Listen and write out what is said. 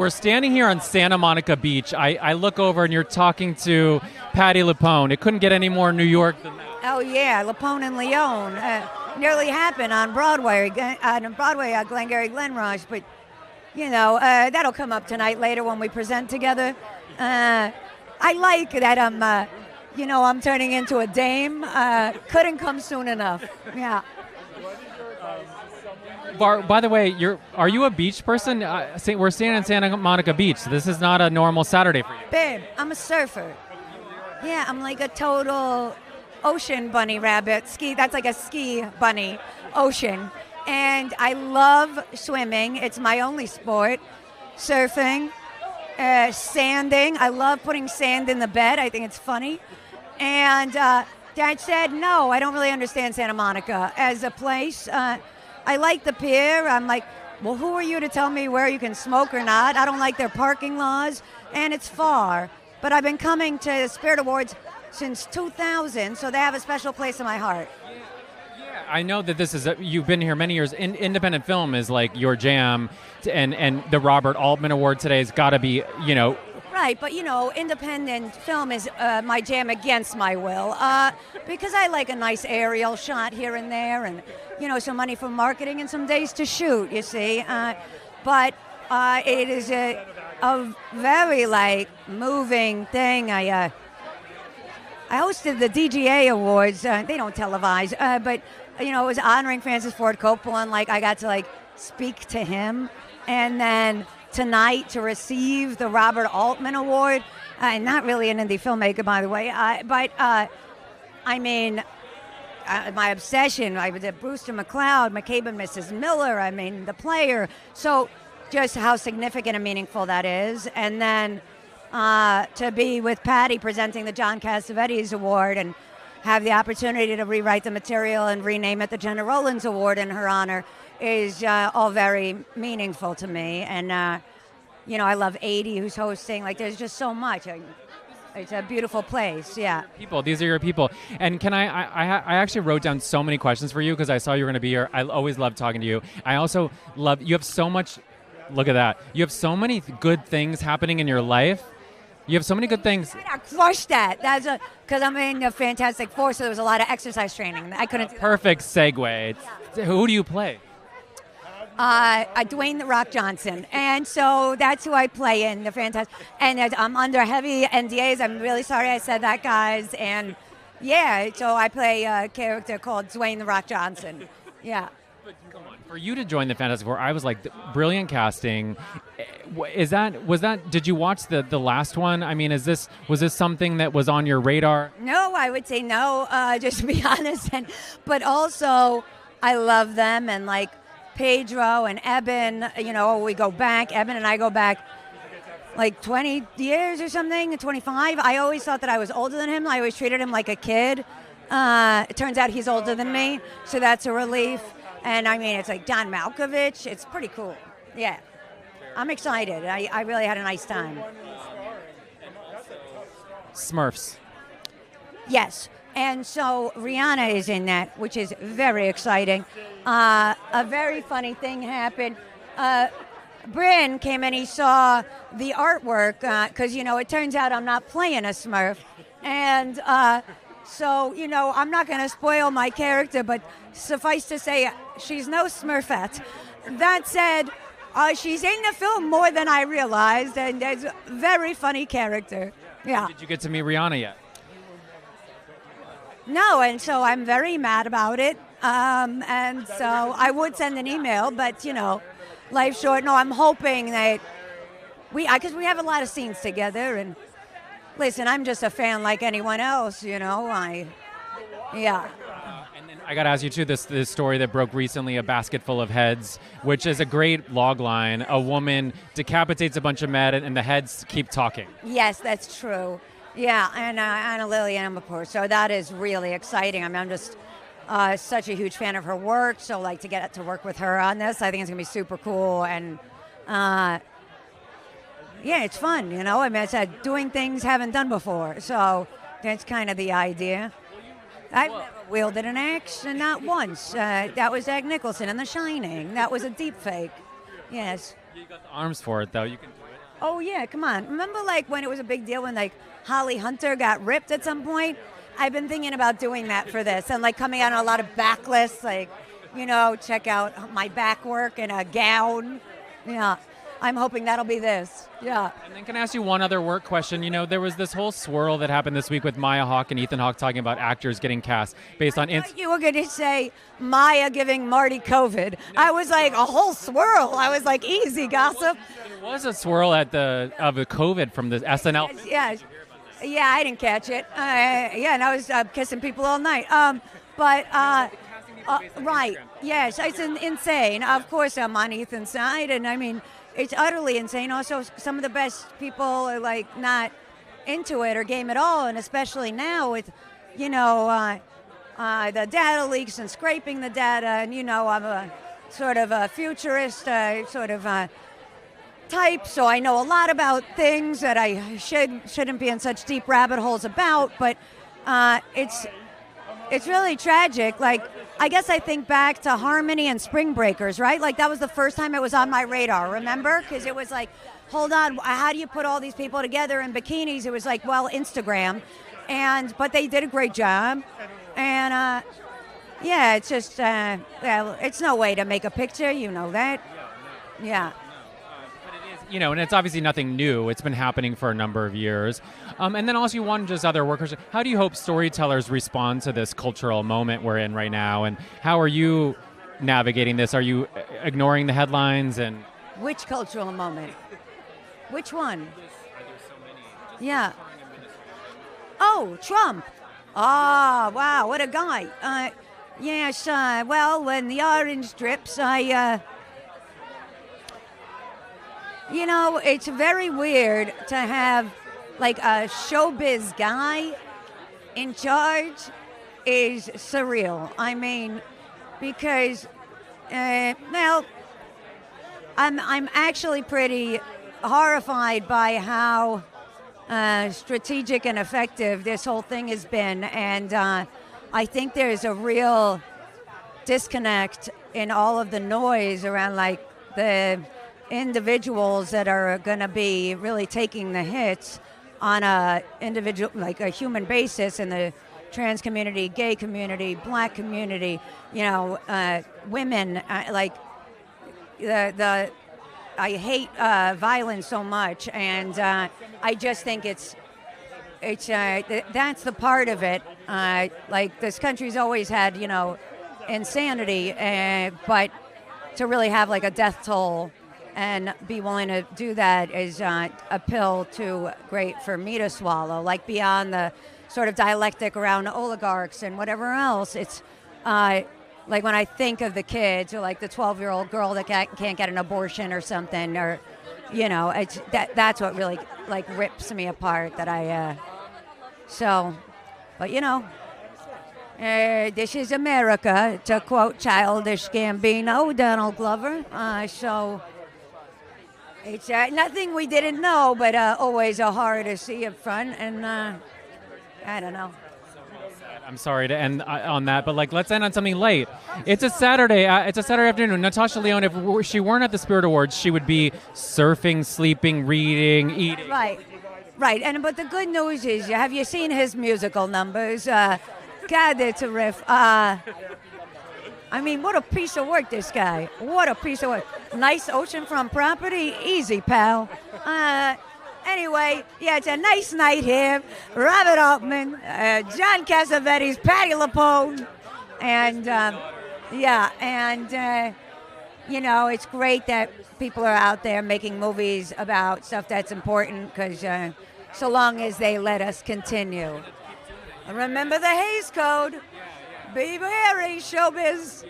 We're standing here on Santa Monica Beach. I look over and you're talking to Patti LuPone. It couldn't get any more New York than that. Oh yeah, LuPone and Leone. Nearly happened on Broadway, Glengarry Glen Rouge, but that'll come up tonight later when we present together. I like that I'm turning into a dame. Couldn't come soon enough. Yeah. By the way, are you a beach person? We're standing on Santa Monica Beach. This is not a normal Saturday for you. Babe, I'm a surfer. Yeah, I'm like a total ocean bunny rabbit. That's like a ski bunny, ocean. And I love swimming. It's my only sport. Surfing, sanding. I love putting sand in the bed. I think it's funny. And Dad said, no, I don't really understand Santa Monica as a place. I like the pier. I'm like, well, who are you to tell me where you can smoke or not? I don't like their parking laws, and it's far. But I've been coming to Spirit Awards since 2000, so they have a special place in my heart. Yeah, I know that you've been here many years. Independent film is like your jam, and the Robert Altman Award today has got to be, Right, but independent film is my jam against my will, because I like a nice aerial shot here and there, and some money for marketing and some days to shoot. You see, but it is a very moving thing. I hosted the DGA Awards. They don't televise, but it was honoring Francis Ford Coppola, and I got to speak to him, and then tonight to receive the Robert Altman Award. Not really an indie filmmaker, by the way, but my obsession, I was at Brewster McCloud, McCabe and Mrs. Miller, The Player. So just how significant and meaningful that is. And then to be with Patti presenting the John Cassavetes Award and have the opportunity to rewrite the material and rename it the Jenna Rollins Award in her honor is all very meaningful to me. And, I love 80 who's hosting. There's just so much. It's a beautiful place, yeah. These are your people. And can I actually wrote down so many questions for you because I saw you were going to be here. I always love talking to you. I also love, you have so much, look at that. You have so many good things happening in your life. You have so many good things. I crushed that. That's because I'm in the Fantastic Four, so there was a lot of exercise training. I couldn't do that. Perfect segue. Who do you play? Dwayne "The Rock" Johnson, and so that's who I play in the Fantastic. And I'm under heavy NDAs. I'm really sorry I said that, guys. And yeah, so I play a character called Dwayne "The Rock" Johnson. Yeah. But come on, for you to join the Fantastic Four, I was like, brilliant casting. Was that? Did you watch the last one? Was this something that was on your radar? No, I would say no. Just to be honest, but also I love them and Pedro and Eben, we go back. Eben and I go back 20 years or something, 25. I always thought that I was older than him. I always treated him like a kid. It turns out he's older than me, so that's a relief. And it's John Malkovich. It's pretty cool. Yeah. I'm excited. I really had a nice time. Smurfs. Yes. And so Rihanna is in that, which is very exciting. A very funny thing happened. Bryn came and he saw the artwork because, it turns out I'm not playing a Smurf. And so, I'm not going to spoil my character, but suffice to say, she's no Smurfette. That said, she's in the film more than I realized, and it's a very funny character. Yeah. Did you get to meet Rihanna yet? No, and so I'm very mad about it. And so I would send an email, but, life's short. No, I'm hoping that because we have a lot of scenes together. And listen, I'm just a fan like anyone else, yeah. And then I got to ask you, too, this story that broke recently, A Basket Full of Heads, which is a great log line. A woman decapitates a bunch of men, and the heads keep talking. Yes, that's true. Yeah, and Anna Lillian Amirpour. So that is really exciting. I'm just such a huge fan of her work. So to get to work with her on this, I think it's going to be super cool. And it's fun, it's doing things haven't done before. So that's kind of the idea. I've never wielded an axe, and not once. That was Jack Nicholson in The Shining. That was a deep fake. Yes. You got the arms for it, though. You can do it. Oh yeah, come on. Remember like when it was a big deal when like Holly Hunter got ripped at some point? I've been thinking about doing that for this and like coming out on a lot of backlists, like, check out my back work in a gown. Yeah. I'm hoping that'll be this. Yeah. And then can I ask you one other work question? There was this whole swirl that happened this week with Maya Hawke and Ethan Hawke talking about actors getting cast based on... I thought you were going to say Maya giving Marty COVID. I was like, a whole swirl. I was like, easy, gossip. There was a swirl of the COVID from the SNL. Yes. Yeah, I didn't catch it. And I was kissing people all night. Right. Yes, it's insane. Of course, I'm on Ethan's side, and I mean... It's utterly insane. Also, some of the best people are like not into it or game at all, and especially now with, the data leaks and scraping the data. And I'm a sort of a futurist type, so I know a lot about things that I shouldn't be in such deep rabbit holes about. But it's really tragic. Like, I guess I think back to Harmony and Spring Breakers, right? Like, that was the first time it was on my radar, remember? Because it was like, hold on, how do you put all these people together in bikinis? It was like, well, Instagram. But they did a great job. And, it's just, it's no way to make a picture, you know that. Yeah. And it's obviously nothing new. It's been happening for a number of years. And then also you want just other workers. How do you hope storytellers respond to this cultural moment we're in right now? And how are you navigating this? Are you ignoring the headlines? And which cultural moment? Which one? Yeah. Oh, Trump. Ah, wow, what a guy. Yes, well, when the orange drips, it's very weird to have like a showbiz guy in charge is surreal. I mean, because, I'm actually pretty horrified by how strategic and effective this whole thing has been. And I think there's a real disconnect in all of the noise around like the individuals that are going to be really taking the hits on a individual, like a human basis in the trans community, gay community, black community, women. I hate violence so much, and I just think it's that's the part of it. Like this country's always had, insanity, but to really have like a death toll and be willing to do that is a pill too great for me to swallow. Like beyond the sort of dialectic around oligarchs and whatever else, it's like when I think of the kids or like the 12-year-old girl that can't get an abortion or something, or it's that's what really like rips me apart. But this is America, to quote Childish Gambino, Donald Glover. So. It's nothing we didn't know, but always a horror to see up front, and I don't know. I'm sorry to end on that, but let's end on something light. It's a Saturday. It's a Saturday afternoon. Natasha Lyonne, if she weren't at the Spirit Awards, she would be surfing, sleeping, reading, eating. Right. But the good news is, have you seen his musical numbers? God, it's a riff. I mean, what a piece of work, this guy. What a piece of work. Nice oceanfront property. Easy, pal. Anyway, it's a nice night here. Robert Altman, John Cassavetes, Patti LuPone. And, it's great that people are out there making movies about stuff that's important, because so long as they let us continue. Remember the Hays Code. Be wary, showbiz.